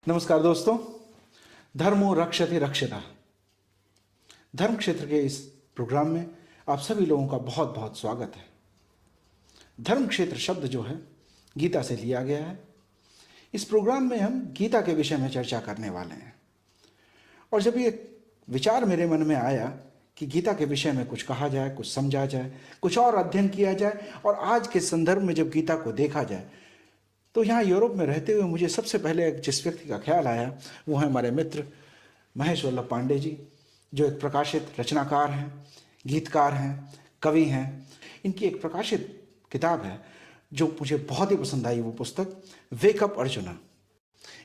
नमस्कार दोस्तों। धर्मो रक्षति रक्षिता, धर्म क्षेत्र के इस प्रोग्राम में आप सभी लोगों का बहुत बहुत स्वागत है। धर्म क्षेत्र शब्द जो है गीता से लिया गया है। इस प्रोग्राम में हम गीता के विषय में चर्चा करने वाले हैं। और जब ये विचार मेरे मन में आया कि गीता के विषय में कुछ कहा जाए, कुछ समझा जाए, कुछ और अध्ययन किया जाए और आज के संदर्भ में जब गीता को देखा जाए, तो यहाँ यूरोप में रहते हुए मुझे सबसे पहले जिस व्यक्ति का ख्याल आया वो है हमारे मित्र महेश वल्लभ पांडे जी, जो एक प्रकाशित रचनाकार हैं, गीतकार हैं, कवि हैं। इनकी एक प्रकाशित किताब है जो मुझे बहुत ही पसंद आई, वो पुस्तक वेकअप अर्जुना।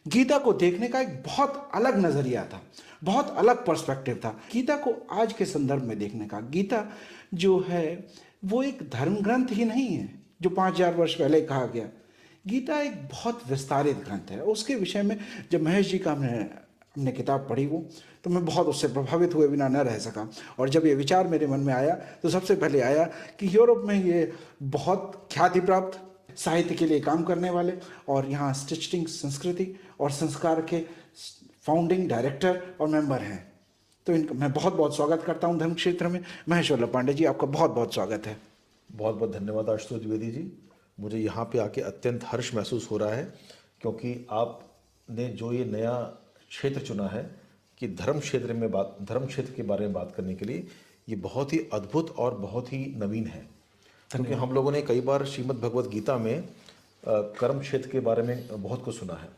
गीता को देखने का एक बहुत अलग नज़रिया था, बहुत अलग पर्सपेक्टिव था गीता को आज के संदर्भ में देखने का। गीता जो है वो एक धर्म ग्रंथ ही नहीं है जो 5000 वर्ष पहले कहा गया। गीता एक बहुत विस्तारित ग्रंथ है। उसके विषय में जब महेश जी का हमने किताब पढ़ी वो, तो मैं बहुत उससे प्रभावित हुए बिना न रह सका। और जब ये विचार मेरे मन में आया तो सबसे पहले आया कि यूरोप में ये बहुत ख्याति प्राप्त साहित्य के लिए काम करने वाले और यहाँ स्टिचिंग संस्कृति और संस्कार के फाउंडिंग डायरेक्टर और मेंबर हैं। तो इनका मैं बहुत बहुत स्वागत करता हूँ धर्म क्षेत्र में। महेश वल्लभ पांडे जी, आपका बहुत बहुत स्वागत है। बहुत बहुत धन्यवाद आशुतोष द्विवेदी जी। मुझे यहाँ पे आके अत्यंत हर्ष महसूस हो रहा है क्योंकि आपने जो ये नया क्षेत्र चुना है कि धर्म क्षेत्र के बारे में बात करने के लिए, ये बहुत ही अद्भुत और बहुत ही नवीन है। क्योंकि हम लोगों ने कई बार श्रीमद् भगवद गीता में कर्म क्षेत्र के बारे में बहुत कुछ सुना है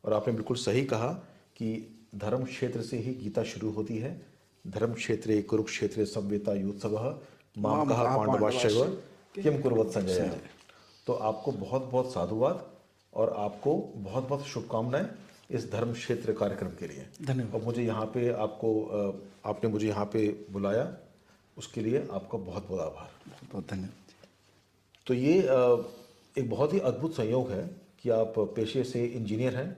और आपने बिल्कुल सही कहा कि धर्म क्षेत्र से ही गीता शुरू होती है। धर्म क्षेत्रे कुरुक्षेत्रे संवेतायुत्सवः मामकः पांडवाश्चैव किम कुर्वत संजय। तो आपको बहुत बहुत साधुवाद और आपको बहुत बहुत शुभकामनाएं इस धर्म क्षेत्र कार्यक्रम के लिए। धन्यवाद। और मुझे यहाँ पे आपने मुझे यहाँ पे बुलाया, उसके लिए आपका बहुत बहुत आभार। बहुत बहुत धन्यवाद। तो ये एक बहुत ही अद्भुत संयोग है कि आप पेशे से इंजीनियर हैं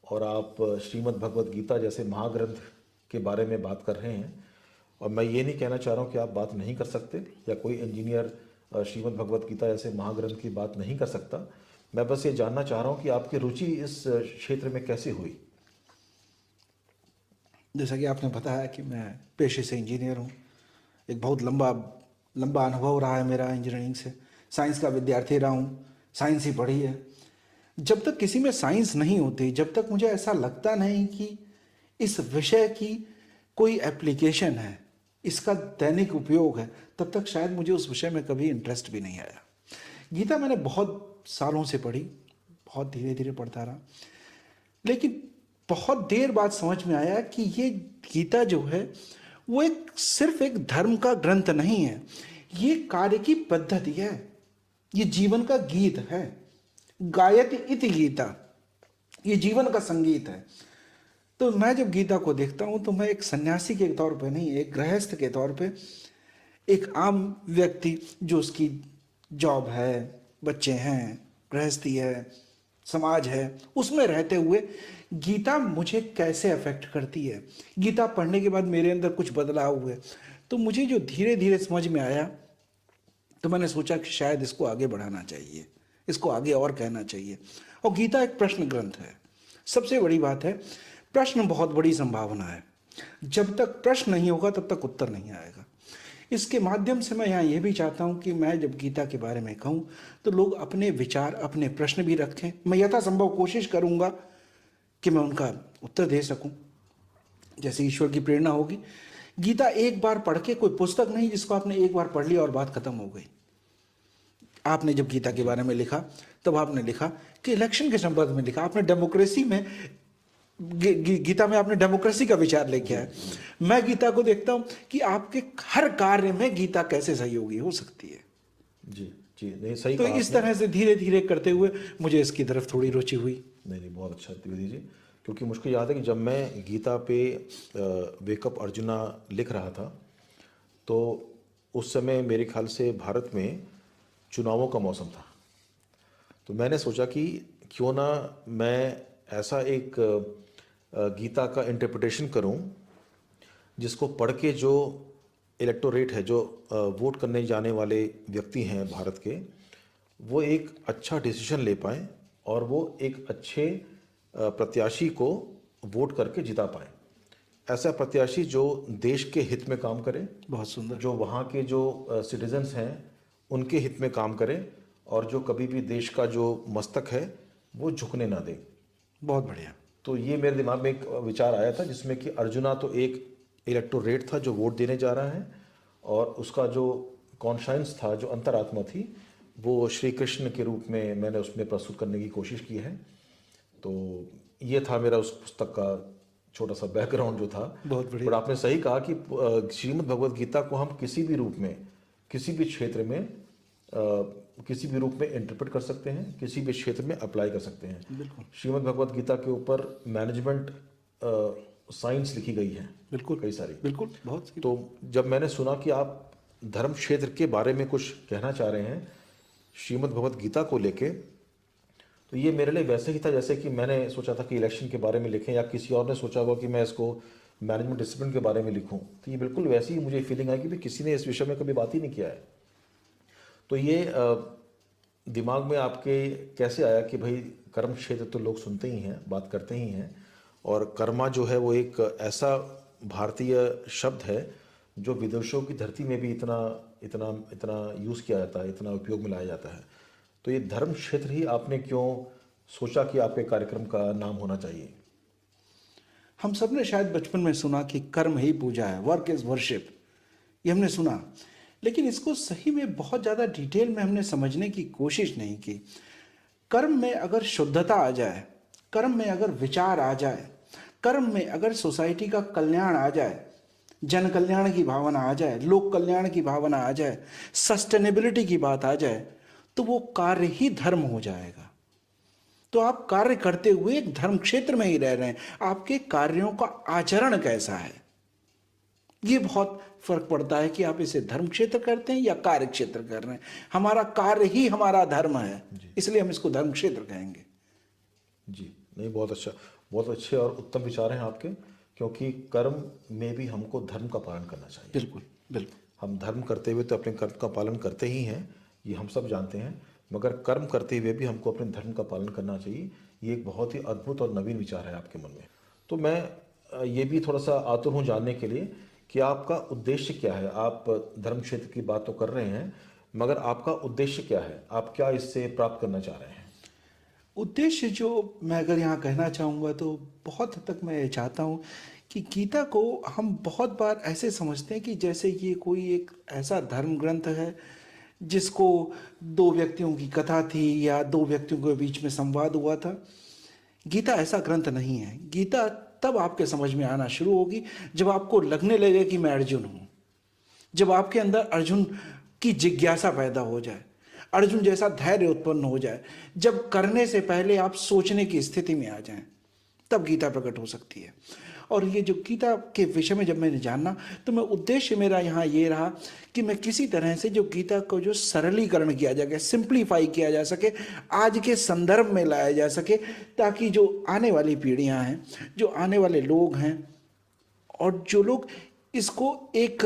और आप श्रीमद् भगवद गीता जैसे महाग्रंथ के बारे में बात कर रहे हैं। और मैं ये नहीं कहना चाह रहा हूँ कि आप बात नहीं कर सकते या कोई इंजीनियर श्रीमद् भगवद गीता जैसे महाग्रंथ की बात नहीं कर सकता। मैं बस ये जानना चाह रहा हूँ कि आपकी रुचि इस क्षेत्र में कैसे हुई। जैसा कि आपने बताया कि मैं पेशे से इंजीनियर हूँ। एक बहुत लंबा अनुभव रहा है मेरा इंजीनियरिंग से। साइंस का विद्यार्थी रहा हूँ, साइंस ही पढ़ी है। जब तक किसी में साइंस नहीं होती, जब तक मुझे ऐसा लगता नहीं कि इस विषय की कोई एप्लीकेशन है, इसका दैनिक उपयोग है, तब तक शायद मुझे उस विषय में कभी इंटरेस्ट भी नहीं आया। गीता मैंने बहुत सालों से पढ़ी, बहुत धीरे धीरे पढ़ता रहा, लेकिन बहुत देर बाद समझ में आया कि ये गीता जो है वो सिर्फ एक धर्म का ग्रंथ नहीं है, ये कार्य की पद्धति है, ये जीवन का गीत है। गायति इति गीता, ये जीवन का संगीत है। तो मैं जब गीता को देखता हूँ तो मैं एक सन्यासी के तौर पे नहीं, एक गृहस्थ के तौर पे, एक आम व्यक्ति जो उसकी जॉब है, बच्चे हैं, गृहस्थी है, समाज है, उसमें रहते हुए गीता मुझे कैसे अफेक्ट करती है। गीता पढ़ने के बाद मेरे अंदर कुछ बदलाव हुए। तो मुझे जो धीरे धीरे समझ में आया, तो मैंने सोचा कि शायद इसको आगे बढ़ाना चाहिए, इसको आगे और कहना चाहिए। और गीता एक प्रश्न ग्रंथ है। सबसे बड़ी बात है, प्रश्न बहुत बड़ी संभावना है। जब तक प्रश्न नहीं होगा तब तक उत्तर नहीं आएगा। इसके माध्यम से मैं यहाँ ये भी चाहता हूँ कि मैं जब गीता के बारे में कहूँ तो लोग अपने विचार, अपने प्रश्न भी रखें। मैं यथासंभव कोशिश करूँगा कि मैं उनका उत्तर दे सकूँ, जैसे ईश्वर की प्रेरणा होगी। गीता एक बार पढ़ के, कोई पुस्तक नहीं जिसको आपने एक बार पढ़ लिया और बात खत्म हो गई। आपने जब गीता के बारे में लिखा तब आपने लिखा कि इलेक्शन के संबंध में लिखा, आपने डेमोक्रेसी में गीता में आपने डेमोक्रेसी का विचार लेके आए। मैं गीता को देखता हूं कि आपके हर कार्य में गीता कैसे सहयोगी हो सकती है। जी जी, नहीं सही तो कहा इस आपने। तरह से धीरे धीरे करते हुए मुझे इसकी तरफ थोड़ी रुचि हुई। नहीं, बहुत अच्छा द्विवेदी जी। क्योंकि मुझको याद है कि जब मैं गीता पे वेकअप अर्जुना लिख रहा था तो उस समय मेरे ख्याल से भारत में चुनावों का मौसम था। तो मैंने सोचा कि क्यों ना मैं ऐसा एक गीता का इंटरप्रिटेशन करूं जिसको पढ़ के जो इलेक्टोरेट है, जो वोट करने जाने वाले व्यक्ति हैं भारत के, वो एक अच्छा डिसीजन ले पाएँ और वो एक अच्छे प्रत्याशी को वोट करके जिता पाएं। ऐसा प्रत्याशी जो देश के हित में काम करे, बहुत सुंदर। जो वहाँ के जो सिटीजन्स हैं उनके हित में काम करे, और जो कभी भी देश का जो मस्तक है वो झुकने ना दे। बहुत बढ़िया। तो ये मेरे दिमाग में एक विचार आया था, जिसमें कि अर्जुना तो एक इलेक्टोरेट था जो वोट देने जा रहा है, और उसका जो कॉन्शाइंस था, जो अंतरात्मा थी, वो श्री कृष्ण के रूप में मैंने उसमें प्रस्तुत करने की कोशिश की है। तो ये था मेरा उस पुस्तक का छोटा सा बैकग्राउंड जो था। बहुत बढ़िया। पर आपने सही कहा कि श्रीमद् भगवद गीता को हम किसी भी रूप में, किसी भी क्षेत्र में, किसी भी रूप में इंटरप्रेट कर सकते हैं, किसी भी क्षेत्र में अप्लाई कर सकते हैं। बिल्कुल श्रीमद् भगवद गीता के ऊपर मैनेजमेंट साइंस लिखी गई है, बिल्कुल कई सारी। बिल्कुल बहुत सही। तो जब मैंने सुना कि आप धर्म क्षेत्र के बारे में कुछ कहना चाह रहे हैं श्रीमद् भगवद गीता को लेके, तो ये मेरे लिए वैसे ही था जैसे कि मैंने सोचा था कि इलेक्शन के बारे में लिखें, या किसी और ने सोचा होगा कि मैं इसको मैनेजमेंट डिसिप्लिन के बारे में लिखूं। तो ये बिल्कुल वैसी ही मुझे फीलिंग आई कि भाई किसी ने इस विषय में कभी बात ही नहीं किया है। तो ये दिमाग में आपके कैसे आया कि भाई कर्म क्षेत्र तो लोग सुनते ही हैं, बात करते ही हैं, और कर्मा जो है वो एक ऐसा भारतीय शब्द है जो विदेशों की धरती में भी इतना इतना इतना यूज़ किया जाता है, इतना उपयोग में लाया जाता है। तो ये धर्म क्षेत्र ही आपने क्यों सोचा कि आपके कार्यक्रम का नाम होना चाहिए? हम सब ने शायद बचपन में सुना कि कर्म ही पूजा है, वर्क इज वर्शिप, ये हमने सुना, लेकिन इसको सही में बहुत ज़्यादा डिटेल में हमने समझने की कोशिश नहीं की। कर्म में अगर शुद्धता आ जाए, कर्म में अगर विचार आ जाए, कर्म में अगर सोसाइटी का कल्याण आ जाए, जन कल्याण की भावना आ जाए, लोक कल्याण की भावना आ जाए, सस्टेनेबिलिटी की बात आ जाए, तो वो कार्य ही धर्म हो जाएगा। तो आप कार्य करते हुए एक धर्म क्षेत्र में ही रह रहे हैं, आपके कार्यों का आचरण कैसा है, ये बहुत फर्क पड़ता है कि आप इसे धर्म क्षेत्र करते हैं या कार्य क्षेत्र कर रहे हैं। हमारा कार्य ही हमारा धर्म है, इसलिए हम इसको धर्म क्षेत्र कहेंगे। जी नहीं, बहुत अच्छा, बहुत अच्छे और उत्तम विचार हैं आपके, क्योंकि कर्म में भी हमको धर्म का पालन करना चाहिए। बिल्कुल बिल्कुल। हम धर्म करते हुए तो अपने कर्म का पालन करते ही हैं, ये हम सब जानते हैं, मगर कर्म करते हुए भी हमको अपने धर्म का पालन करना चाहिए। ये एक बहुत ही अद्भुत और नवीन विचार है आपके मन में। तो मैं ये भी थोड़ा सा आतुर हूँ जानने के लिए कि आपका उद्देश्य क्या है। आप धर्म क्षेत्र की बात तो कर रहे हैं, मगर आपका उद्देश्य क्या है? आप क्या इससे प्राप्त करना चाह रहे हैं? उद्देश्य जो मैं अगर यहाँ कहना चाहूँगा तो बहुत हद तक मैं ये चाहता हूँ कि गीता को हम बहुत बार ऐसे समझते हैं कि जैसे ये कोई एक ऐसा धर्म ग्रंथ है जिसको दो व्यक्तियों की कथा थी या दो व्यक्तियों के बीच में संवाद हुआ था। गीता ऐसा ग्रंथ नहीं है। गीता तब आपके समझ में आना शुरू होगी जब आपको लगने लगे कि मैं अर्जुन हूँ, जब आपके अंदर अर्जुन की जिज्ञासा पैदा हो जाए, अर्जुन जैसा धैर्य उत्पन्न हो जाए, जब करने से पहले आप सोचने की स्थिति में आ जाएं, तब गीता प्रकट हो सकती है। और ये जो गीता के विषय में जब मैंने जानना, तो मैं उद्देश्य मेरा यहाँ ये रहा कि मैं किसी तरह से जो गीता को जो सरलीकरण किया जा सके, सिंप्लीफाई किया जा सके, आज के संदर्भ में लाया जा सके, ताकि जो आने वाली पीढ़ियाँ हैं, जो आने वाले लोग हैं, और जो लोग इसको एक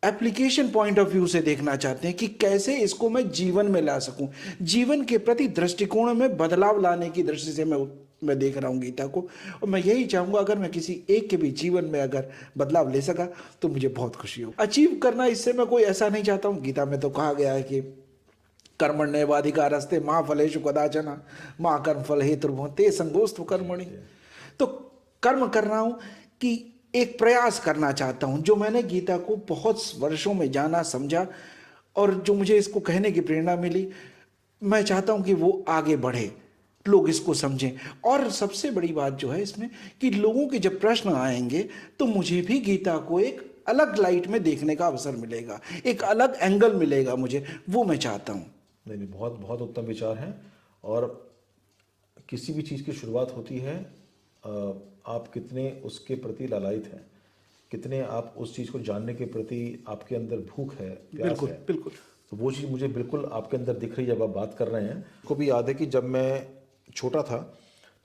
एप्लीकेशन पॉइंट ऑफ व्यू से देखना चाहते हैं कि कैसे इसको मैं जीवन में ला सकूं, जीवन के प्रति दृष्टिकोण में बदलाव लाने की दृष्टि से मैं देख रहा हूं गीता को। और मैं यही चाहूंगा अगर मैं किसी एक के भी जीवन में अगर बदलाव ले सका तो मुझे बहुत खुशी हो। अचीव करना इससे मैं कोई ऐसा नहीं चाहता हूं। गीता में तो कहा गया है कि कर्मण्येवाधिकारस्ते मा फलेषु कदाचन मा कर्मफल हेतुर्भुङ्क्ते संगोस्तु कर्मणि। तो कर्म कर रहा हूं कि एक प्रयास करना चाहता हूं। जो मैंने गीता को बहुत वर्षों में जाना, समझा, और जो मुझे इसको कहने की प्रेरणा मिली, मैं चाहता हूं कि वो आगे बढ़े, लोग इसको समझें। और सबसे बड़ी बात जो है इसमें कि लोगों के जब प्रश्न आएंगे तो मुझे भी गीता को एक अलग लाइट में देखने का अवसर मिलेगा, एक अलग एंगल मिलेगा मुझे, वो मैं चाहता हूँ। नहीं, बहुत बहुत उत्तम विचार हैं। और किसी भी चीज़ की शुरुआत होती है, आप कितने उसके प्रति लालायित हैं, कितने आप उस चीज़ को जानने के प्रति आपके अंदर भूख है, प्यास बिल्कुल है, बिल्कुल। तो वो चीज़ मुझे बिल्कुल आपके अंदर दिख रही है जब आप बात कर रहे हैं। को भी याद है कि जब मैं छोटा था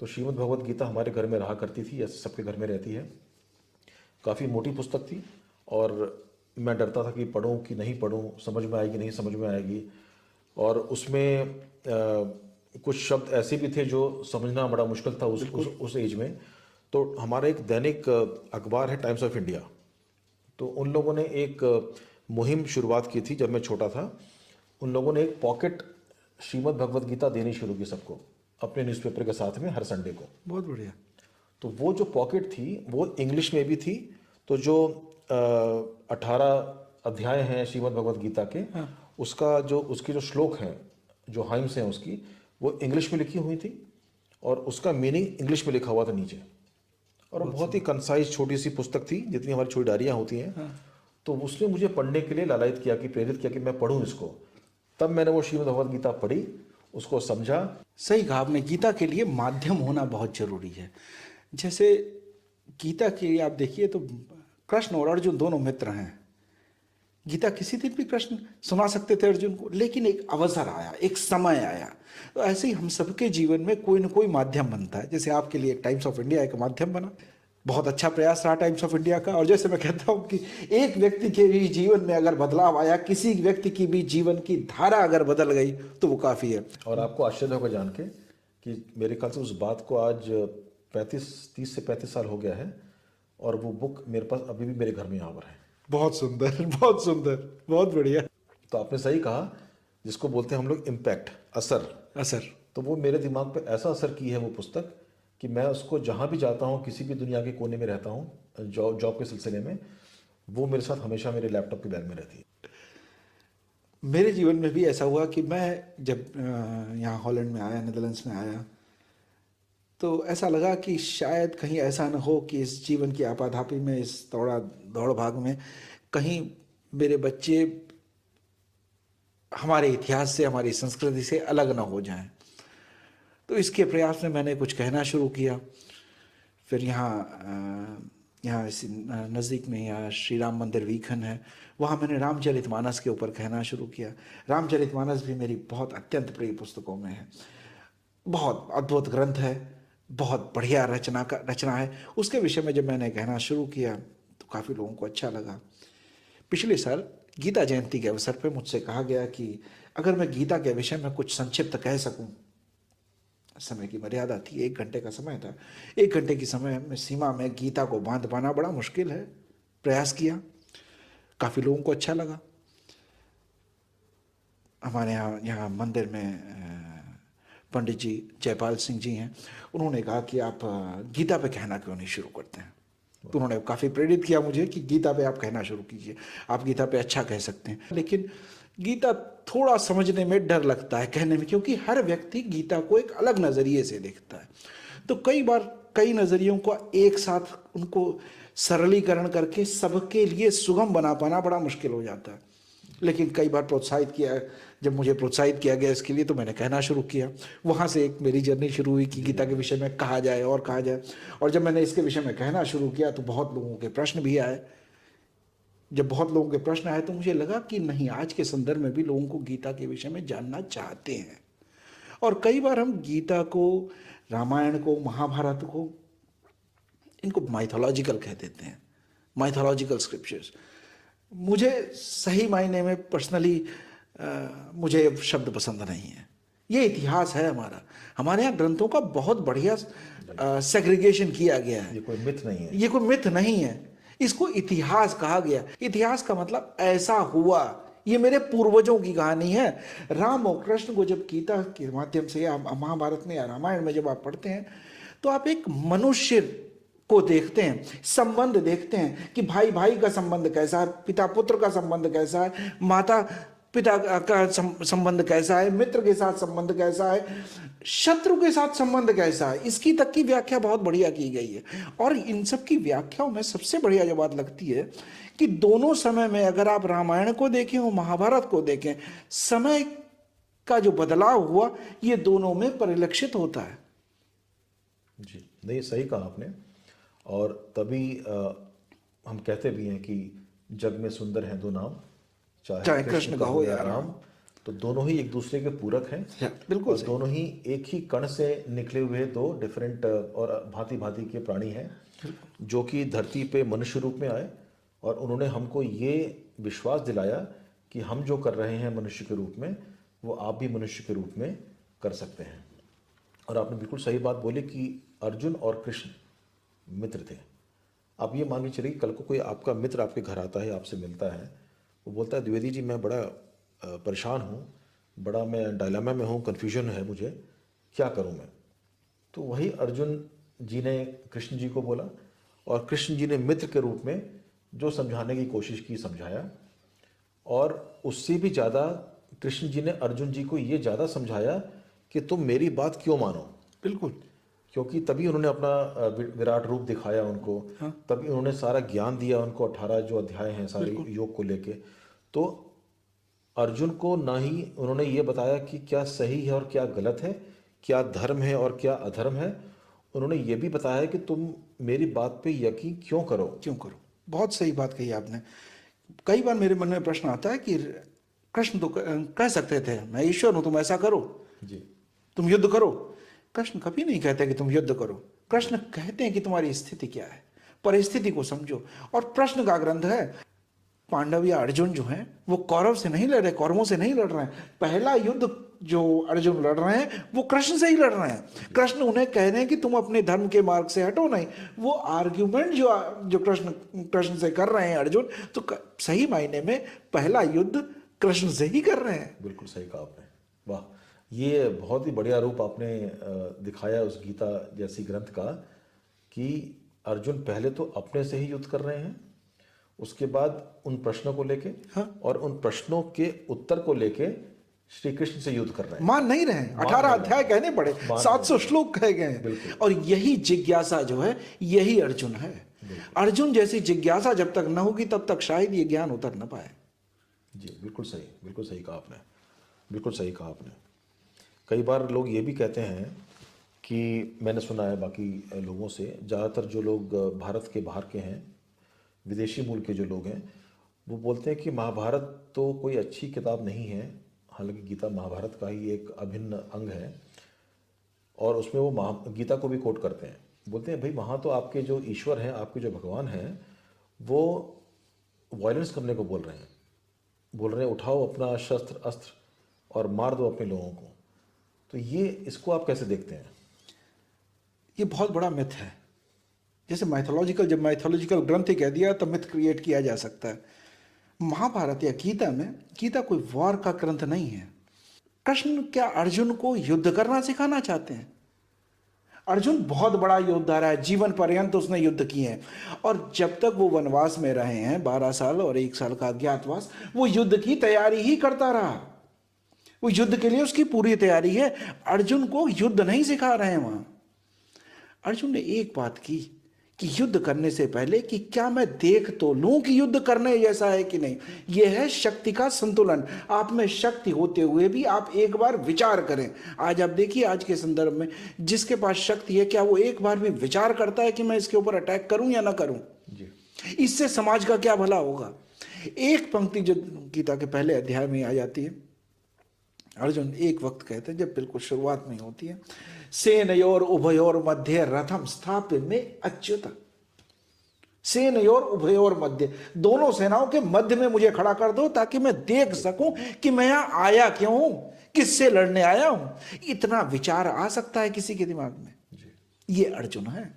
तो श्रीमद् भगवद गीता हमारे घर में रहा करती थी, ऐसे सबके घर में रहती है। काफ़ी मोटी पुस्तक थी और मैं डरता था कि पढूं कि नहीं पढूं, समझ में आएगी नहीं समझ में आएगी। और उसमें कुछ शब्द ऐसे भी थे जो समझना बड़ा मुश्किल था उस एज में। तो हमारा एक दैनिक अखबार है टाइम्स ऑफ इंडिया, तो उन लोगों ने एक मुहिम शुरुआत की थी जब मैं छोटा था। उन लोगों ने एक पॉकेट श्रीमद् भगवत गीता देनी शुरू की सबको अपने न्यूज़पेपर के साथ में हर संडे को। बहुत बढ़िया। तो वो जो पॉकेट थी वो इंग्लिश में भी थी। तो जो 18 अध्याय हैं श्रीमद् भगवत गीता के, उसके जो श्लोक हैं, जो हाइम्स हैं उसकी, वो इंग्लिश में लिखी हुई थी और उसका मीनिंग इंग्लिश में लिखा हुआ था नीचे। और वो बहुत ही कंसाइज छोटी सी पुस्तक थी, जितनी हमारी छोटी डायरियाँ होती हैं। तो उसने मुझे पढ़ने के लिए लालायित किया, कि प्रेरित किया कि मैं पढ़ूँ इसको। तब मैंने वो श्रीमद् भगवत गीता पढ़ी, उसको समझा। सही कहा आपने, गीता के लिए माध्यम होना बहुत जरूरी है। जैसे गीता के लिए आप देखिए तो कृष्ण और अर्जुन दोनों मित्र हैं। गीता किसी दिन भी कृष्ण सुना सकते थे अर्जुन को, लेकिन एक अवसर आया, एक समय आया। तो ऐसे ही हम सबके जीवन में कोई ना कोई माध्यम बनता है। जैसे आपके लिए टाइम्स ऑफ इंडिया एक माध्यम बना, बहुत अच्छा प्रयास रहा टाइम्स ऑफ इंडिया का। और जैसे मैं कहता हूँ कि एक व्यक्ति के भी जीवन में अगर बदलाव आया, किसी व्यक्ति की भी जीवन की धारा अगर बदल गई, तो वो काफ़ी है। और आपको आश्चर्य होगा जान के कि मेरे ख्याल से उस बात को आज 30 से 35 साल हो गया है, और वो बुक मेरे पास अभी भी मेरे घर में यहाँ पर है। बहुत सुंदर, बहुत सुंदर, बहुत बढ़िया। तो आपने सही कहा, जिसको बोलते हैं हम लोग इम्पैक्ट, असर। असर। तो वो मेरे दिमाग पे ऐसा असर की है वो पुस्तक, कि मैं उसको जहाँ भी जाता हूँ, किसी भी दुनिया के कोने में रहता हूँ जॉब के सिलसिले में, वो मेरे साथ हमेशा मेरे लैपटॉप के बैग में रहती है। मेरे जीवन में भी ऐसा हुआ कि मैं जब यहाँ हॉलैंड में आया, नेदरलैंड्स में आया, तो ऐसा लगा कि शायद कहीं ऐसा न हो कि इस जीवन की आपाधापी में, इस दौड़ भाग में कहीं मेरे बच्चे हमारे इतिहास से, हमारी संस्कृति से अलग ना हो जाएं। तो इसके प्रयास में मैंने कुछ कहना शुरू किया। फिर यहाँ इस नज़दीक में यहाँ श्री राम मंदिर वीखन है, वहाँ मैंने रामचरितमानस के ऊपर कहना शुरू किया। रामचरितमानस भी मेरी बहुत अत्यंत प्रिय पुस्तकों में है। बहुत अद्भुत ग्रंथ है, बहुत बढ़िया रचना है। उसके विषय में जब मैंने कहना शुरू किया तो काफ़ी लोगों को अच्छा लगा। पिछले साल गीता जयंती के अवसर पर मुझसे कहा गया कि अगर मैं गीता के विषय में कुछ संक्षिप्त कह सकूं। समय की मर्यादा थी, 1 घंटे का समय था। 1 घंटे की समय में सीमा में गीता को बांध पाना बड़ा मुश्किल है। प्रयास किया, काफ़ी लोगों को अच्छा लगा। हमारे यहाँ मंदिर में पंडित जी जयपाल सिंह जी हैं, उन्होंने कहा कि आप गीता पे कहना क्यों नहीं शुरू करते हैं। तो उन्होंने काफ़ी प्रेरित किया मुझे कि गीता पे आप कहना शुरू कीजिए, आप गीता पे अच्छा कह सकते हैं। लेकिन गीता थोड़ा समझने में डर लगता है कहने में, क्योंकि हर व्यक्ति गीता को एक अलग नज़रिए से देखता है। तो कई बार कई नज़रियों को एक साथ उनको सरलीकरण करके सबके लिए सुगम बना पाना बड़ा मुश्किल हो जाता है। लेकिन कई बार जब मुझे प्रोत्साहित किया गया इसके लिए, तो मैंने कहना शुरू किया। वहाँ से एक मेरी जर्नी शुरू हुई कि गीता के विषय में कहा जाए और कहा जाए। और जब मैंने इसके विषय में कहना शुरू किया तो बहुत लोगों के प्रश्न भी आए। जब बहुत लोगों के प्रश्न आए तो मुझे लगा कि नहीं, आज के संदर्भ में भी लोगों को गीता के विषय में जानना चाहते हैं। और कई बार हम गीता को, रामायण को, महाभारत को, इनको माइथोलॉजिकल कह देते हैं, माइथोलॉजिकल स्क्रिप्चर्स। मुझे सही मायने में पर्सनली मुझे शब्द पसंद नहीं है। ये इतिहास है हमारा। हमारे यहाँ ग्रंथों का बहुत बढ़िया सेग्रीगेशन किया गया है। ये कोई मिथ नहीं है, ये कोई मिथ नहीं है, इसको इतिहास कहा गया। इतिहास का मतलब ऐसा हुआ, ये मेरे पूर्वजों की कहानी है। राम और कृष्ण को जब गीता के माध्यम से या महाभारत में या रामायण में जब आप पढ़ते हैं तो आप एक मनुष्य को देखते हैं, संबंध देखते हैं कि भाई भाई का संबंध कैसा है, पिता पुत्र का संबंध कैसा है, माता पिता का संबंध कैसा है, मित्र के साथ संबंध कैसा है, शत्रु के साथ संबंध कैसा है। इसकी तक की व्याख्या बहुत बढ़िया की गई है। और इन सब की व्याख्याओं में सबसे बढ़िया जो बात लगती है कि दोनों समय में अगर आप रामायण को देखें और महाभारत को देखें, समय का जो बदलाव हुआ ये दोनों में परिलक्षित होता है। जी नहीं, सही कहा आपने। और तभी हम कहते भी हैं कि जग में सुंदर हैं दो नाम, चाहे कृष्ण का हो या राम। तो दोनों ही एक दूसरे के पूरक हैं। बिल्कुल और दोनों ही एक ही कण से निकले हुए दो डिफरेंट और भांति भांति के प्राणी हैं, जो कि धरती पे मनुष्य रूप में आए। और उन्होंने हमको ये विश्वास दिलाया कि हम जो कर रहे हैं मनुष्य के रूप में, वो आप भी मनुष्य के रूप में कर सकते हैं। और आपने बिल्कुल सही बात बोली कि अर्जुन और कृष्ण मित्र थे। आप ये मान के चलिए कि कल को कोई आपका मित्र आपके घर आता है, आपसे मिलता है, वो बोलता है द्विवेदी जी मैं बड़ा परेशान हूँ, बड़ा मैं डायलेमा में हूँ, कन्फ्यूजन है मुझे, क्या करूँ मैं। तो वही अर्जुन जी ने कृष्ण जी को बोला और कृष्ण जी ने मित्र के रूप में जो समझाने की कोशिश की समझाया। और उससे भी ज़्यादा कृष्ण जी ने अर्जुन जी को ये ज़्यादा समझाया कि तुम मेरी बात क्यों मानो। बिल्कुल। क्योंकि तभी उन्होंने अपना विराट रूप दिखाया उनको। हाँ। तभी उन्होंने सारा ज्ञान दिया उनको, 18 जो अध्याय हैं सारे बिल्कुल। योग को लेके। तो अर्जुन को ना ही उन्होंने ये बताया कि क्या सही है और क्या गलत है, क्या धर्म है और क्या अधर्म है, उन्होंने ये भी बताया कि तुम मेरी बात पे यकीन क्यों करो। क्यों करो, बहुत सही बात कही आपने। कई बार मेरे मन में प्रश्न आता है कि कृष्ण तो कह सकते थे मैं ईश्वर हूं, तुम ऐसा करो, जी तुम युद्ध करो। कृष्ण कभी नहीं कहते कि तुम युद्ध करो। कृष्ण कहते हैं कि तुम्हारी स्थिति क्या है, परिस्थिति को समझो। और प्रश्न का ग्रंथ है। पांडव या अर्जुन जो हैं वो कौरव से नहीं लड़ रहे, कौरवों से नहीं लड़ रहे हैं। पहला युद्ध जो अर्जुन लड़ रहे हैं वो कृष्ण से ही लड़ रहे हैं। कृष्ण उन्हें कह रहे हैं कि तुम अपने धर्म के मार्ग से हटो नहीं। वो आर्ग्यूमेंट जो कृष्ण से कर रहे हैं अर्जुन, तो सही मायने में पहला युद्ध कृष्ण से ही कर रहे हैं। बिल्कुल सही कहा आपने। वाह, ये बहुत ही बढ़िया रूप आपने दिखाया उस गीता जैसी ग्रंथ का कि अर्जुन पहले तो अपने से ही युद्ध कर रहे हैं, उसके बाद उन प्रश्नों को लेके, हाँ। और उन प्रश्नों के उत्तर को लेके श्री कृष्ण से युद्ध कर रहे हैं। मान नहीं रहे, 18 अध्याय कहने पड़े, 700 श्लोक कहे गए हैं। और यही जिज्ञासा जो है यही अर्जुन है। अर्जुन जैसी जिज्ञासा जब तक न होगी तब तक शायद ये ज्ञान उतर न पाए। जी बिल्कुल सही कहा आपने, बिल्कुल सही कहा आपने। कई बार लोग ये भी कहते हैं कि मैंने सुना है बाकी लोगों से, ज़्यादातर जो लोग भारत के बाहर के हैं, विदेशी मूल के जो लोग हैं, वो बोलते हैं कि महाभारत तो कोई अच्छी किताब नहीं है। हालांकि गीता महाभारत का ही एक अभिन्न अंग है और उसमें वो गीता को भी कोट करते हैं। बोलते हैं भाई वहाँ तो आपके जो ईश्वर हैं, आपके जो भगवान हैं, वो वायलेंस करने को बोल रहे हैं उठाओ अपना शस्त्र अस्त्र और मार दो अपने लोगों को। तो ये इसको आप कैसे देखते हैं? ये बहुत बड़ा मिथ है। जैसे जब माइथोलॉजिकल ग्रंथ कह दिया तो मिथ क्रिएट किया जा सकता है। महाभारत या गीता कोई वॉर का ग्रंथ नहीं है। कृष्ण क्या अर्जुन को युद्ध करना सिखाना चाहते हैं? अर्जुन बहुत बड़ा योद्धा रहा है, जीवन पर्यंत उसने युद्ध किए हैं। और जब तक वो वनवास में रहे हैं, 12 साल और 1 साल का अज्ञातवास, वो युद्ध की तैयारी ही करता रहा। वो युद्ध के लिए उसकी पूरी तैयारी है। अर्जुन को युद्ध नहीं सिखा रहे हैं वहां। अर्जुन ने एक बात की कि युद्ध करने से पहले कि क्या मैं देख तो लूं कि युद्ध करने जैसा है कि नहीं। यह है शक्ति का संतुलन। आप में शक्ति होते हुए भी आप एक बार विचार करें। आज आप देखिए, आज के संदर्भ में जिसके पास शक्ति है, क्या वो एक बार भी विचार करता है कि मैं इसके ऊपर अटैक करूं या ना करूं? इससे समाज का क्या भला होगा? एक पंक्ति जो गीता के पहले अध्याय में आ जाती है, अर्जुन एक वक्त कहते हैं, जब बिल्कुल शुरुआत में होती है, सेनयोर उभयोर मध्य रथम स्थाप्य में अच्युत। सेनयोर उभयोर मध्य, दोनों सेनाओं के मध्य में मुझे खड़ा कर दो ताकि मैं देख सकूं कि मैं यहां आया क्यों हूं, किससे लड़ने आया हूं। इतना विचार आ सकता है किसी के दिमाग में? ये अर्जुन है।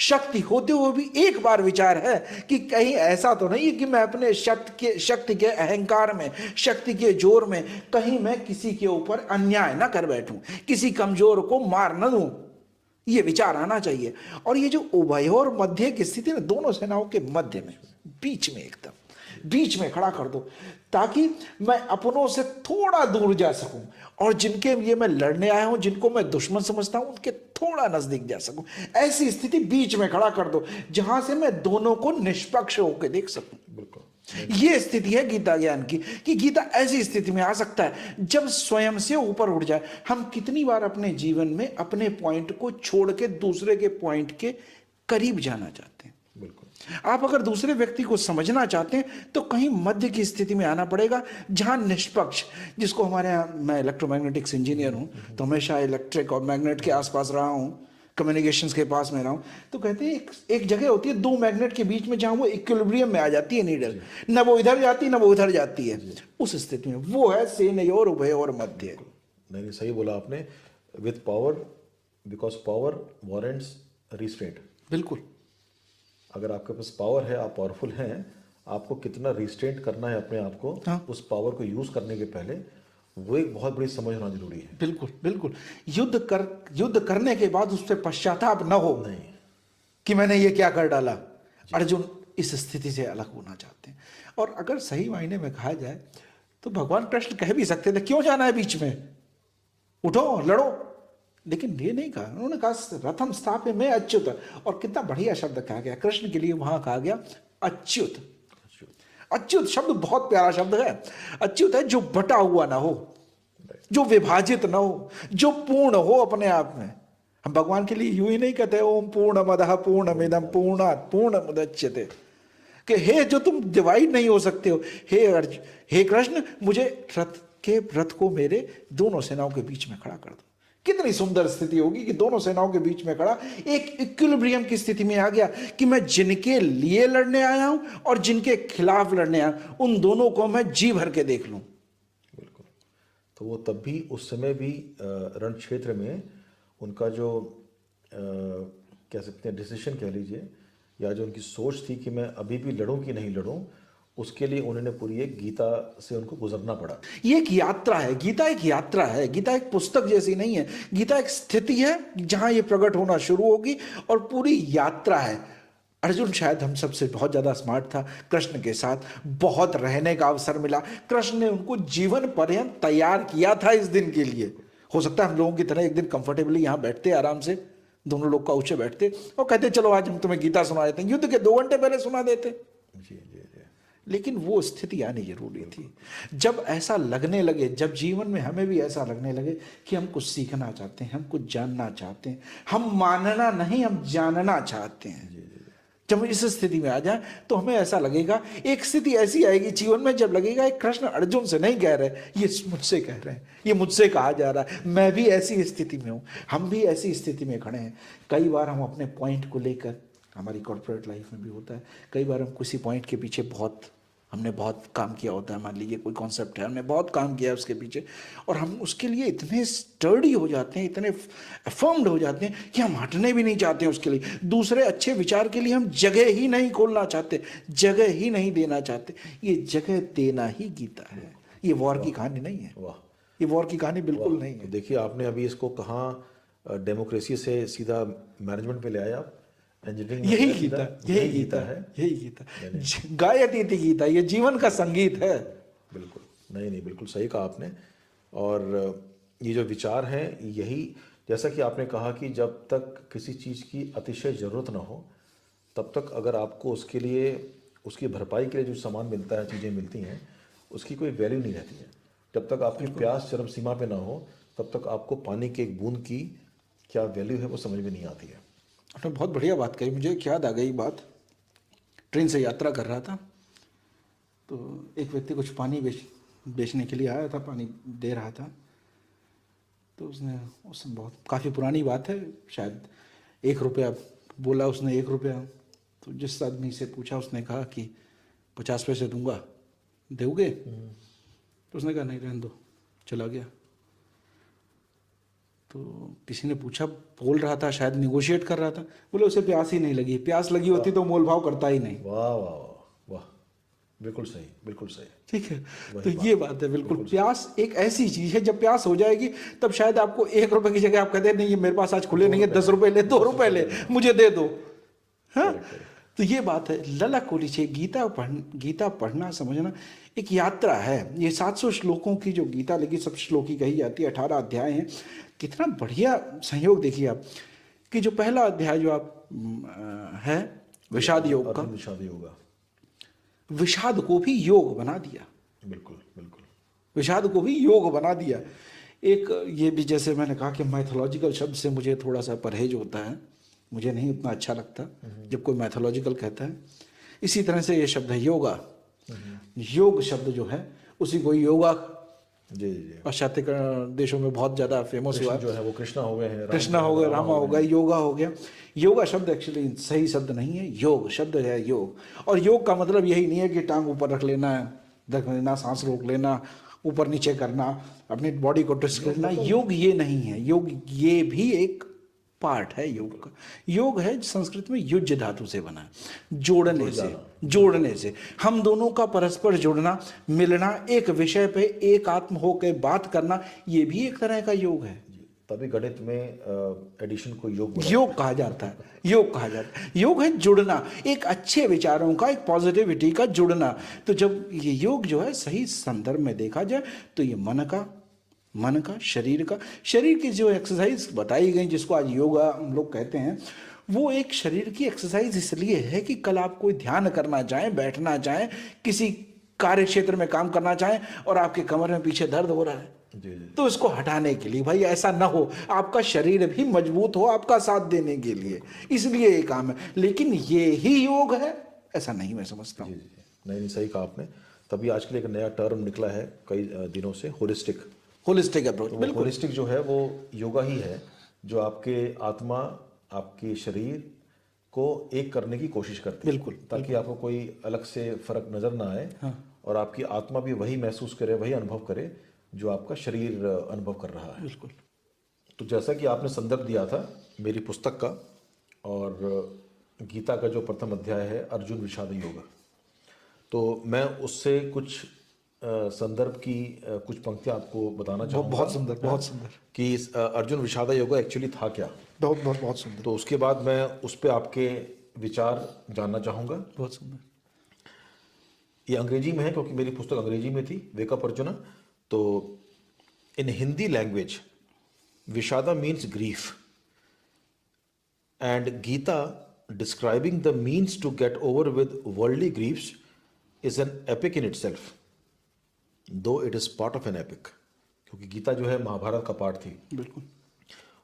शक्ति होते हुए भी एक बार विचार है कि कहीं ऐसा तो नहीं है कि मैं अपने शक्ति के अहंकार में, शक्ति के जोर में कहीं मैं किसी के ऊपर अन्याय ना कर बैठूं, किसी कमजोर को मार न दूं। ये विचार आना चाहिए। और ये जो उभयोर मध्य की स्थिति ना, दोनों सेनाओं के मध्य में, बीच में, एकदम बीच में खड़ा कर दो ताकि मैं अपनों से थोड़ा दूर जा सकूं और जिनके लिए मैं लड़ने आया हूं, जिनको मैं दुश्मन समझता हूं, उनके थोड़ा नजदीक जा सकूं। ऐसी स्थिति बीच में खड़ा कर दो जहां से मैं दोनों को निष्पक्ष होकर देख सकूं। बिल्कुल, ये स्थिति है गीता ज्ञान की, कि गीता ऐसी स्थिति में आ सकता है जब स्वयं से ऊपर उठ जाए। हम कितनी बार अपने जीवन में अपने पॉइंट को छोड़ के दूसरे के पॉइंट के करीब जाना चाहते हैं। आप अगर दूसरे व्यक्ति को समझना चाहते हैं तो कहीं मध्य की स्थिति में आना पड़ेगा, जहां निष्पक्ष, जिसको हमारे यहाँ, मैं इलेक्ट्रोमैग्नेटिक्स इंजीनियर हूं तो हमेशा इलेक्ट्रिक और मैग्नेट के आसपास रहा हूं, कम्युनिकेशंस के पास में रहा हूं, तो कहते हैं एक जगह होती है दो मैग्नेट के बीच में जहां वो इक्विलिब्रियम में आ जाती है नीडल, न वो इधर जाती न वो उधर जाती है। उस स्थिति में वो है सेनयोर उभयोर मध्य। नहीं, सही बोला आपने, with power, because power warrants restraint. बिल्कुल। अगर आपके पास पावर है, आप पावरफुल हैं, आपको कितना रिस्ट्रेंट करना है अपने आप को, हाँ। उस पावर को यूज करने के पहले वो एक बहुत बड़ी समझ होना जरूरी है। बिल्कुल बिल्कुल। युद्ध करने के बाद उस पर पश्चाताप न हो नहीं, कि मैंने ये क्या कर डाला। अर्जुन इस स्थिति से अलग होना चाहते हैं। और अगर सही मायने में कहा जाए तो भगवान कृष्ण कह भी सकते थे क्यों जाना है बीच में, उठो लड़ो, लेकिन ये नहीं कहा। उन्होंने कहा रथम स्थापे में अच्युत। और कितना बढ़िया शब्द कहा गया कृष्ण के लिए, वहां कहा गया अच्युत। अच्युत शब्द बहुत प्यारा शब्द है। अच्युत है जो बटा हुआ ना हो, जो विभाजित ना हो, जो पूर्ण हो अपने आप में। हम भगवान के लिए यूं ही नहीं कहते ओम पूर्णमदः पूर्णमिदं पूर्णात् पूर्णमुदच्यते, कि हे जो तुम डिवाइड नहीं हो सकते हो, हे अर्जुन, हे कृष्ण, मुझे रथ को मेरे दोनों सेनाओं के बीच में खड़ा कर दो। कितनी सुंदर स्थिति होगी कि दोनों सेनाओं के बीच में खड़ा, एक इक्विलिब्रियम की स्थिति में आ गया कि मैं जिनके लिए लड़ने आया हूं और जिनके खिलाफ लड़ने आया हूं, उन दोनों को मैं जी भर के देख लूं। बिल्कुल। तो वो तब भी, उस समय भी रण क्षेत्र में उनका जो कह सकते हैं डिसीजन कह लीजिए, या जो उनकी सोच थी कि मैं अभी भी लड़ूं कि नहीं लड़ूं, उसके लिए उन्होंने पूरी एक गीता से उनको गुजरना पड़ा। ये एक यात्रा है, गीता एक यात्रा है। गीता एक पुस्तक जैसी नहीं है, गीता एक स्थिति है जहां ये प्रकट होना शुरू होगी और पूरी यात्रा है। अर्जुन शायद हम सबसे बहुत ज्यादा स्मार्ट था, कृष्ण के साथ बहुत रहने का अवसर मिला, कृष्ण ने उनको जीवन पर्यंत तैयार किया था इस दिन के लिए। हो सकता है हम लोगों की तरह एक दिन कंफर्टेबली यहाँ बैठते आराम से, दोनों लोग काउच पे बैठते और कहते चलो आज हम तुम्हें गीता सुना देते हैं, युद्ध के 2 घंटे पहले सुना देते। जी जी जी। लेकिन वो स्थिति आनी जरूरी थी। जब ऐसा लगने लगे, जब जीवन में हमें भी ऐसा लगने लगे कि हम कुछ सीखना चाहते हैं, हम कुछ जानना चाहते हैं, हम मानना नहीं हम जानना चाहते हैं, जब इस स्थिति में आ जाए तो हमें ऐसा लगेगा, एक स्थिति ऐसी आएगी जीवन में जब लगेगा एक कृष्ण अर्जुन से नहीं कह रहे, ये मुझसे कह रहे हैं, ये मुझसे कहा जा रहा है, मैं भी ऐसी स्थिति में हूँ, हम भी ऐसी स्थिति में खड़े हैं। कई बार हम अपने पॉइंट को लेकर, हमारी कॉर्पोरेट लाइफ में भी होता है, कई बार हम किसी पॉइंट के पीछे हमने बहुत काम किया होता है। मान लीजिए कोई कॉन्सेप्ट है, हमने बहुत काम किया है उसके पीछे, और हम उसके लिए इतने स्टर्डी हो जाते हैं, इतने अफर्म्ड हो जाते हैं कि हम हटने भी नहीं चाहते हैं उसके लिए। दूसरे अच्छे विचार के लिए हम जगह ही नहीं खोलना चाहते, जगह ही नहीं देना चाहते। ये जगह देना ही गीता है, ये वॉर की कहानी नहीं है। वाह, ये वॉर की कहानी बिल्कुल नहीं है। तो देखिए आपने अभी इसको कहाँ डेमोक्रेसी से सीधा मैनेजमेंट पे ले आया आप। इंजीनियरिंग यही गीता है, यही गीता गायति थी गीता, ये जीवन का संगीत है। बिल्कुल, नहीं, बिल्कुल सही कहा आपने। और ये जो विचार हैं, यही, जैसा कि आपने कहा कि जब तक किसी चीज़ की अतिशय ज़रूरत ना हो, तब तक अगर आपको उसके लिए, उसकी भरपाई के लिए जो सामान मिलता है, चीज़ें मिलती हैं, उसकी कोई वैल्यू नहीं रहती है। जब तक आपकी प्यास चरम सीमा पे ना हो, तब तक आपको पानी के एक बूंद की क्या वैल्यू है वो समझ में नहीं आती है। आपने बहुत बढ़िया बात कही, मुझे याद आ गई बात। ट्रेन से यात्रा कर रहा था तो एक व्यक्ति कुछ पानी बेचने के लिए आया था, पानी दे रहा था। तो उसने बहुत काफ़ी पुरानी बात है, शायद 1 रुपया बोला उसने, 1 रुपया। तो जिस आदमी से पूछा उसने कहा कि 50 पैसे दूंगा, दोगे? तो उसने कहा नहीं रहने दो, चला गया। तो किसी ने पूछा, बोल रहा था शायद निगोशिएट कर रहा था, बोले उसे प्यास ही नहीं लगी, प्यास लगी होती तो मोल भाव करता ही नहीं। वाह वाह वाह वाह, बिल्कुल सही, बिल्कुल सही। ठीक है, तो ये बात है बिल्कुल। प्यास एक ऐसी चीज है, जब प्यास हो जाएगी तब शायद आपको 1 रुपए की जगह आप कहते हैं नहीं ये मेरे पास आज खुले नहीं है, 10 रुपए ले, 2 रुपए ले, मुझे दे दो। हाँ, तो ये बात है, ललक होनी चाहिए। गीता पढ़ना समझना एक यात्रा है। ये 700 श्लोकों की जो गीता लिखी, सब श्लोकी कही जाती है, 18 अध्याय हैं। कितना बढ़िया संयोग देखिए आप कि जो पहला अध्याय जो आप है विषाद योग का, विषाद योग, विषाद को भी योग बना दिया। बिल्कुल बिल्कुल, विषाद को भी योग बना दिया। एक ये भी, जैसे मैंने कहा कि मैथोलॉजिकल शब्द से मुझे थोड़ा सा परहेज होता है, मुझे नहीं उतना अच्छा लगता जब कोई मैथोलॉजिकल कहता है। इसी तरह से ये शब्द है योगा। योग शब्द जो है उसी को योगा जी जी, पाश्चात्य देशों में बहुत ज़्यादा फेमस हुआ जो है वो कृष्णा हो गए हैं, कृष्णा हो गया, रामा हो गया, योगा हो गया। योगा शब्द एक्चुअली सही शब्द नहीं है, योग शब्द है। योग, और योग का मतलब यही नहीं है कि टांग ऊपर रख लेना, सांस रोक लेना ऊपर नीचे करना, अपनी बॉडी को ट्विस्ट करना, योग ये नहीं है। योग ये भी एक पार्ट है योग का। योग है संस्कृत में युज्य धातु से बना है, जोड़ने से हम दोनों का परस्पर जुड़ना, मिलना, एक विषय पे एक आत्म होकर बात करना, ये भी एक तरह का योग है। तभी गणित में एडिशन को योग कहा जाता है। योग कहा जाता है, योग है जुड़ना, एक अच्छे विचारों का, एक पॉजिटिविटी का जुड़ना। तो जब ये योग जो है सही संदर्भ में देखा जाए तो ये मन का, शरीर की जो एक्सरसाइज बताई गई, जिसको आज योगा हम लोग कहते हैं, वो एक शरीर की एक्सरसाइज इसलिए है कि कल आप कोई ध्यान करना चाहें, बैठना चाहें, किसी कार्य क्षेत्र में काम करना चाहें और आपके कमर में पीछे दर्द हो रहा है, तो इसको हटाने के लिए, भाई ऐसा ना हो, आपका शरीर भी मजबूत हो आपका साथ देने के लिए, इसलिए ये काम है। लेकिन ये ही योग है ऐसा नहीं मैं समझता हूँ। नहीं, सही कहा आपने। तभी आजकल एक नया टर्म निकला है कई दिनों से, होलिस्टिक अप्रोच। बिल्कुल, होलिस्टिक जो है वो योगा ही है, जो आपके आत्मा, आपके शरीर को एक करने की कोशिश करती है। बिल्कुल, ताकि आपको कोई अलग से फर्क नजर ना आए। और आपकी आत्मा भी वही महसूस करे, वही अनुभव करे जो आपका शरीर अनुभव कर रहा है। बिल्कुल। तो जैसा कि आपने संदर्भ दिया था मेरी पुस्तक का, और गीता का जो प्रथम अध्याय है अर्जुन विषाद योग, तो मैं उससे कुछ संदर्भ की कुछ पंक्तियां आपको बताना चाहूँगा। बहुत सुंदर कि अर्जुन विषाद योग एक्चुअली था क्या। बहुत सुंदर। तो उसके बाद मैं उस पर आपके विचार जानना चाहूँगा। बहुत सुंदर। ये अंग्रेजी में है क्योंकि मेरी पुस्तक अंग्रेजी में थी, वेक अप अर्जुना। तो इन हिंदी लैंग्वेज विषादा means grief, and Gita describing the means to get over with worldly griefs is an epic in itself, though it is part of an epic. क्योंकि गीता जो है महाभारत का पार्ट थी। बिल्कुल।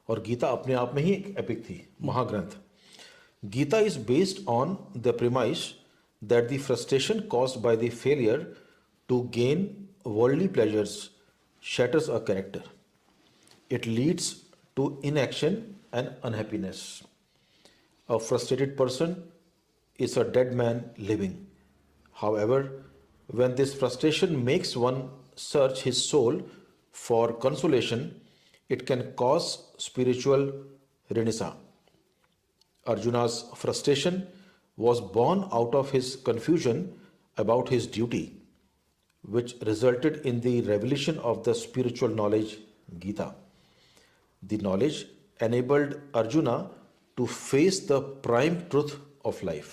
और गीता अपने आप में ही एक एपिक थी, महाग्रंथ। Gita is based on the premise that the frustration caused by the failure to gain worldly pleasures shatters a character. It leads to inaction and unhappiness. A frustrated person is a dead man living. However, when this frustration makes one search his soul for consolation, it can cause spiritual renaissance. Arjuna's frustration was born out of his confusion about his duty, which resulted in the revelation of the spiritual knowledge Gita. The knowledge enabled Arjuna to face the prime truth of life.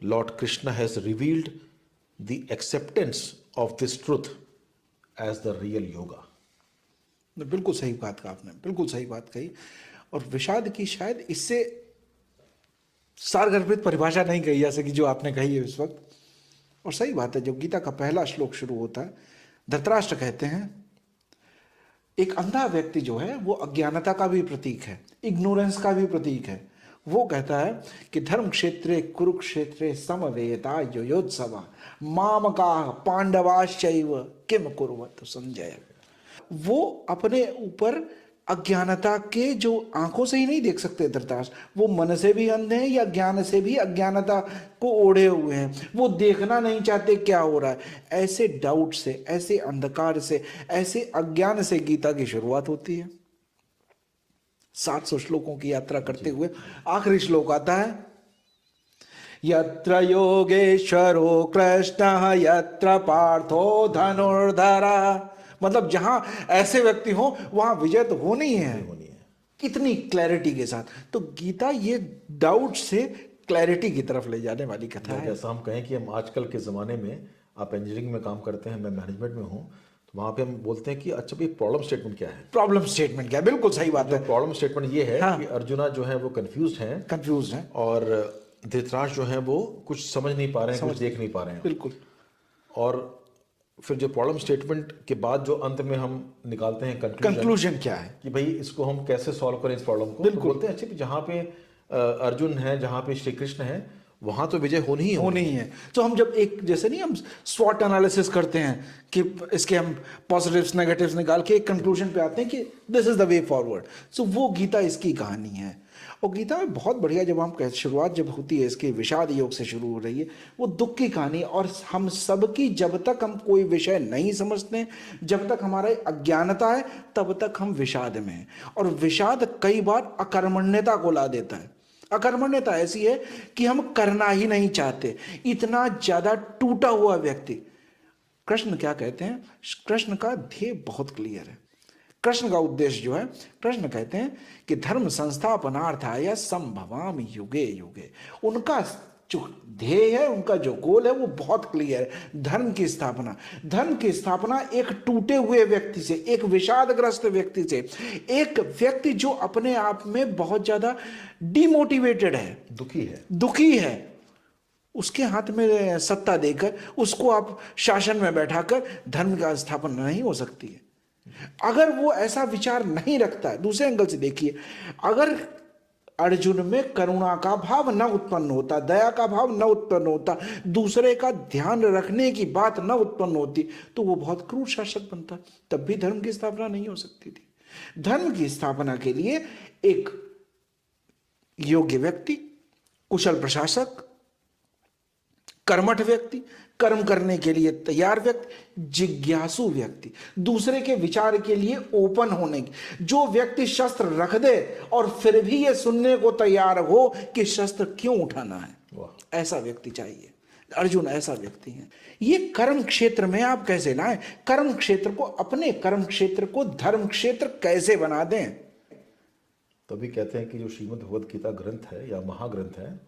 Lord Krishna has revealed the acceptance of this truth as the real yoga. बिल्कुल सही बात कहा आपने, बिल्कुल सही बात कही। और विषाद की शायद इससे सारगर्भित परिभाषा नहीं कही जा सकी जो आपने कही है इस वक्त। और सही बात है, जब गीता का पहला श्लोक शुरू होता है, धृतराष्ट्र कहते हैं, एक अंधा व्यक्ति जो है वो अज्ञानता का भी प्रतीक है, इग्नोरेंस का भी प्रतीक है। वो कहता है कि धर्म क्षेत्रे कुरुक्षेत्रे समवेता योयोत्सवा मामका पांडवाश्चैव किम कुर्वत संजय। वो अपने ऊपर अज्ञानता के जो आंखों से ही नहीं देख सकते धृतराष्ट्र, वो मन से भी अंधे हैं या ज्ञान से भी अज्ञानता को ओढ़े हुए हैं। वो देखना नहीं चाहते क्या हो रहा है। ऐसे डाउट से, ऐसे अंधकार से, ऐसे अज्ञान से गीता की शुरुआत होती है। 700 श्लोकों की यात्रा करते हुए आखिरी श्लोक आता है, यत्र योगेश्वरो कृष्ण यत्र पार्थो धनुर्धरा। मतलब जहां ऐसे व्यक्ति हो वहां विजय तो होनी ही है, कितनी क्लैरिटी के साथ। तो गीता ये डाउट से क्लैरिटी की तरफ ले जाने वाली कथा है। जैसा हम कहें कि हम आजकल के ज़माने में, आप इंजीनियरिंग में काम करते हैं, मैं मैनेजमेंट में हूँ, तो वहाँ पे हम बोलते हैं कि अच्छा भाई प्रॉब्लम स्टेटमेंट क्या है। प्रॉब्लम स्टेटमेंट क्या है, बिल्कुल सही बात है। प्रॉब्लम स्टेटमेंट ये है कि अर्जुना जो है वो कंफ्यूज हैं और धृतराष्ट्र जो है वो कुछ समझ नहीं पा रहे हैं, कुछ देख नहीं पा रहे हैं। बिल्कुल। और फिर जो प्रॉब्लम स्टेटमेंट के बाद जो अंत में हम निकालते हैं कंक्लूजन क्या है कि भाई इसको हम कैसे सॉल्व करें इस प्रॉब्लम को। तो बोलते हैं अच्छा जहाँ पे अर्जुन है, जहाँ पे श्री कृष्ण है, वहां तो विजय होनी ही है। तो हम जब एक जैसे नहीं हम स्वॉट एनालिसिस करते हैं कि इसके हम पॉजिटिव्स नेगेटिव्स निकाल के एक कंक्लूजन पे आते हैं कि this is the way forward. So वो गीता इसकी कहानी है। और गीता में बहुत बढ़िया, जब हम शुरुआत जब होती है इसकी विषाद योग से शुरू हो रही है, वो दुख की कहानी, और हम सबकी, जब तक हम कोई विषय नहीं समझते, जब तक हमारा अज्ञानता है, तब तक हम विषाद में हैं। और विषाद कई बार अकर्मण्यता को ला देता है। अकर्मण्यता ऐसी है कि हम करना ही नहीं चाहते, इतना ज्यादा टूटा हुआ व्यक्ति। कृष्ण क्या कहते हैं? कृष्ण का ध्येय बहुत क्लियर है। कृष्ण का उद्देश्य जो है, कृष्ण कहते हैं कि धर्म संस्थापनार्थाय संभवामि युगे युगे। उनका जो ध्येय है, उनका जो गोल है, वो बहुत क्लियर है। धर्म की स्थापना, धर्म की स्थापना एक टूटे हुए व्यक्ति से, एक विषादग्रस्त व्यक्ति से, एक व्यक्ति जो अपने आप में बहुत ज्यादा डिमोटिवेटेड है, दुखी है, उसके हाथ में सत्ता देकर उसको आप शासन में बैठाकर धर्म का स्थापना नहीं हो सकती है। अगर वो ऐसा विचार नहीं रखता है, दूसरे एंगल से देखिए, अगर अर्जुन में करुणा का भाव न उत्पन्न होता, दया का भाव न उत्पन्न होता, दूसरे का ध्यान रखने की बात न उत्पन्न होती, तो वो बहुत क्रूर शासक बनता, तब भी धर्म की स्थापना नहीं हो सकती थी। धर्म की स्थापना के लिए एक योग्य व्यक्ति, कुशल प्रशासक, कर्मठ व्यक्ति, कर्म करने के लिए तैयार व्यक्ति, जिज्ञासु व्यक्ति, दूसरे के विचार के लिए ओपन होने की, जो व्यक्ति शस्त्र रख दे और फिर भी ये सुनने को तैयार हो कि शस्त्र क्यों उठाना है, ऐसा व्यक्ति चाहिए। अर्जुन ऐसा व्यक्ति है। ये कर्म क्षेत्र में आप कैसे लाएं? कर्म क्षेत्र को, अपने कर्म क्षेत्र को धर्म क्षेत्र कैसे बना दें? तभी कहते हैं कि जो श्रीमद् भगवद गीता ग्रंथ है या महाग्रंथ है,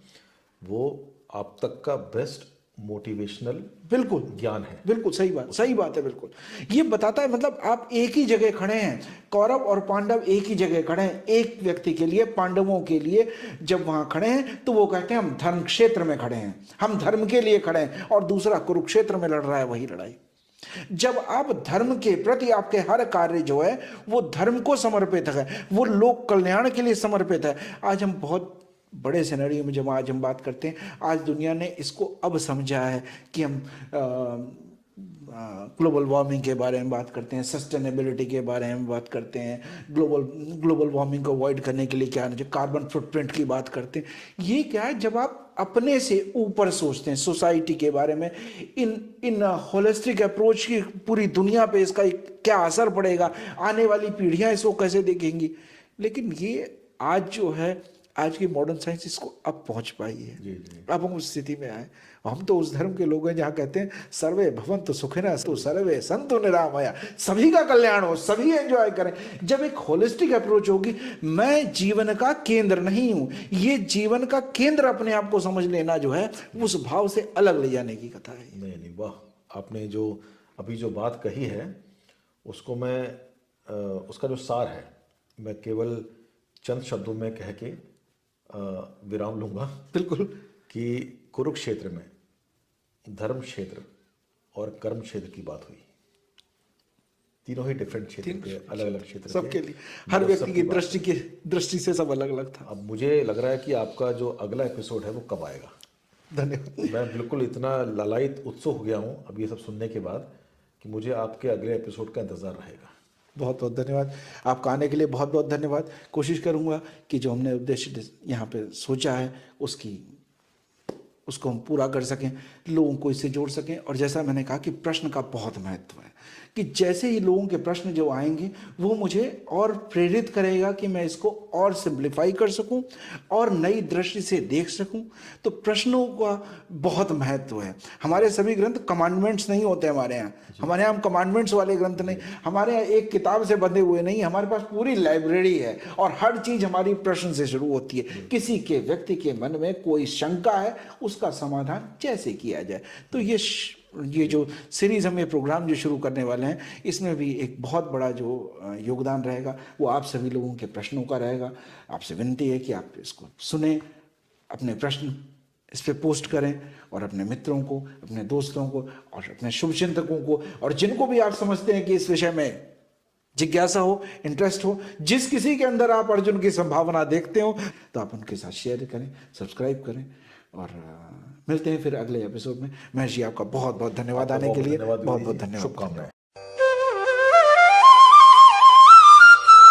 वो आप तक का बेस्ट मोटिवेशनल बिल्कुल ज्ञान है। बिल्कुल सही बात है। बिल्कुल ये बताता है, मतलब आप एक ही जगह खड़े हैं, कौरव और पांडव एक ही जगह खड़े हैं, एक व्यक्ति के लिए, पांडवों के लिए जब वहां खड़े हैं तो वो कहते हैं हम धर्म क्षेत्र में खड़े हैं, हम धर्म के लिए खड़े हैं, और दूसरा कुरुक्षेत्र में लड़ रहा है वही लड़ाई। जब आप धर्म के प्रति, आपके हर कार्य जो है वो धर्म को समर्पित है, वो लोक कल्याण के लिए समर्पित है। आज हम बहुत बड़े सिनेरियो में जब आज हम बात करते हैं, आज दुनिया ने इसको अब समझा है कि हम ग्लोबल वार्मिंग के बारे में बात करते हैं, सस्टेनेबिलिटी के बारे में बात करते हैं, ग्लोबल वार्मिंग को अवॉइड करने के लिए क्या है, जो कार्बन फुटप्रिंट की बात करते हैं। ये क्या है, जब आप अपने से ऊपर सोचते हैं सोसाइटी के बारे में, इन होलिस्टिक अप्रोच की पूरी दुनिया पे इसका क्या असर पड़ेगा, आने वाली पीढ़ियां इसको कैसे देखेंगी। लेकिन ये आज जो है, आज की मॉडर्न साइंस इसको अब पहुंच पाई है। अब हम उस स्थिति में आए। हम तो उस धर्म के लोग हैं जहाँ कहते हैं सर्वे भवन्तु सुखिनः तो सर्वे सन्तु निरामया, सभी का कल्याण हो, सभी एंजॉय करें। जब एक होलिस्टिक अप्रोच होगी, मैं जीवन का केंद्र नहीं हूँ, ये जीवन का केंद्र अपने आप को समझ लेना जो है, उस भाव से अलग ले जाने की कथा है। नहीं, वाह, आपने जो अभी जो बात कही है उसको मैं उसका जो सार है, मैं केवल चंद शब्दों में कह के विराम लूंगा। बिल्कुल, कि कुरुक्षेत्र में धर्म क्षेत्र और कर्म क्षेत्र की बात हुई, तीनों ही डिफरेंट क्षेत्र के, अलग अलग क्षेत्र सबके लिए, हर व्यक्ति की दृष्टि से सब अलग अलग था। अब मुझे लग रहा है कि आपका जो अगला एपिसोड है वो कब आएगा? धन्यवाद। मैं बिल्कुल इतना लालायित, उत्सुक हो गया हूँ अब ये सब सुनने के बाद कि मुझे आपके अगले एपिसोड का इंतजार रहेगा। बहुत बहुत धन्यवाद, आपका आने के लिए बहुत बहुत धन्यवाद। कोशिश करूंगा कि जो हमने उद्देश्य यहाँ पे सोचा है उसको हम पूरा कर सकें, लोगों को इससे जोड़ सकें। और जैसा मैंने कहा कि प्रश्न का बहुत महत्व है, कि जैसे ही लोगों के प्रश्न जो आएंगे वो मुझे और प्रेरित करेगा कि मैं इसको और सिंप्लीफाई कर सकूं और नई दृष्टि से देख सकूं। तो प्रश्नों का बहुत महत्व है। हमारे सभी ग्रंथ कमांडमेंट्स नहीं होते हमारे यहाँ कमांडमेंट्स वाले ग्रंथ नहीं, हमारे यहाँ एक किताब से बंधे हुए नहीं, हमारे पास पूरी लाइब्रेरी है और हर चीज हमारी प्रश्न से शुरू होती है। किसी के व्यक्ति के मन में कोई शंका है, उसका समाधान कैसे किया जाए। तो ये जो सीरीज हम ये प्रोग्राम जो शुरू करने वाले हैं, इसमें भी एक बहुत बड़ा जो योगदान रहेगा वो आप सभी लोगों के प्रश्नों का रहेगा। आपसे विनती है कि आप इसको सुने, अपने प्रश्न इस पे पोस्ट करें और अपने मित्रों को, अपने दोस्तों को और अपने शुभचिंतकों को, और जिनको भी आप समझते हैं कि इस विषय में जिज्ञासा हो, इंटरेस्ट हो, जिस किसी के अंदर आप अर्जुन की संभावना देखते हो, तो आप उनके साथ शेयर करें, सब्सक्राइब करें। और मिलते हैं फिर अगले एपिसोड में। महेश जी, आपका बहुत बहुत धन्यवाद आने के लिए, बहुत बहुत धन्यवाद। शुभकामनाएं।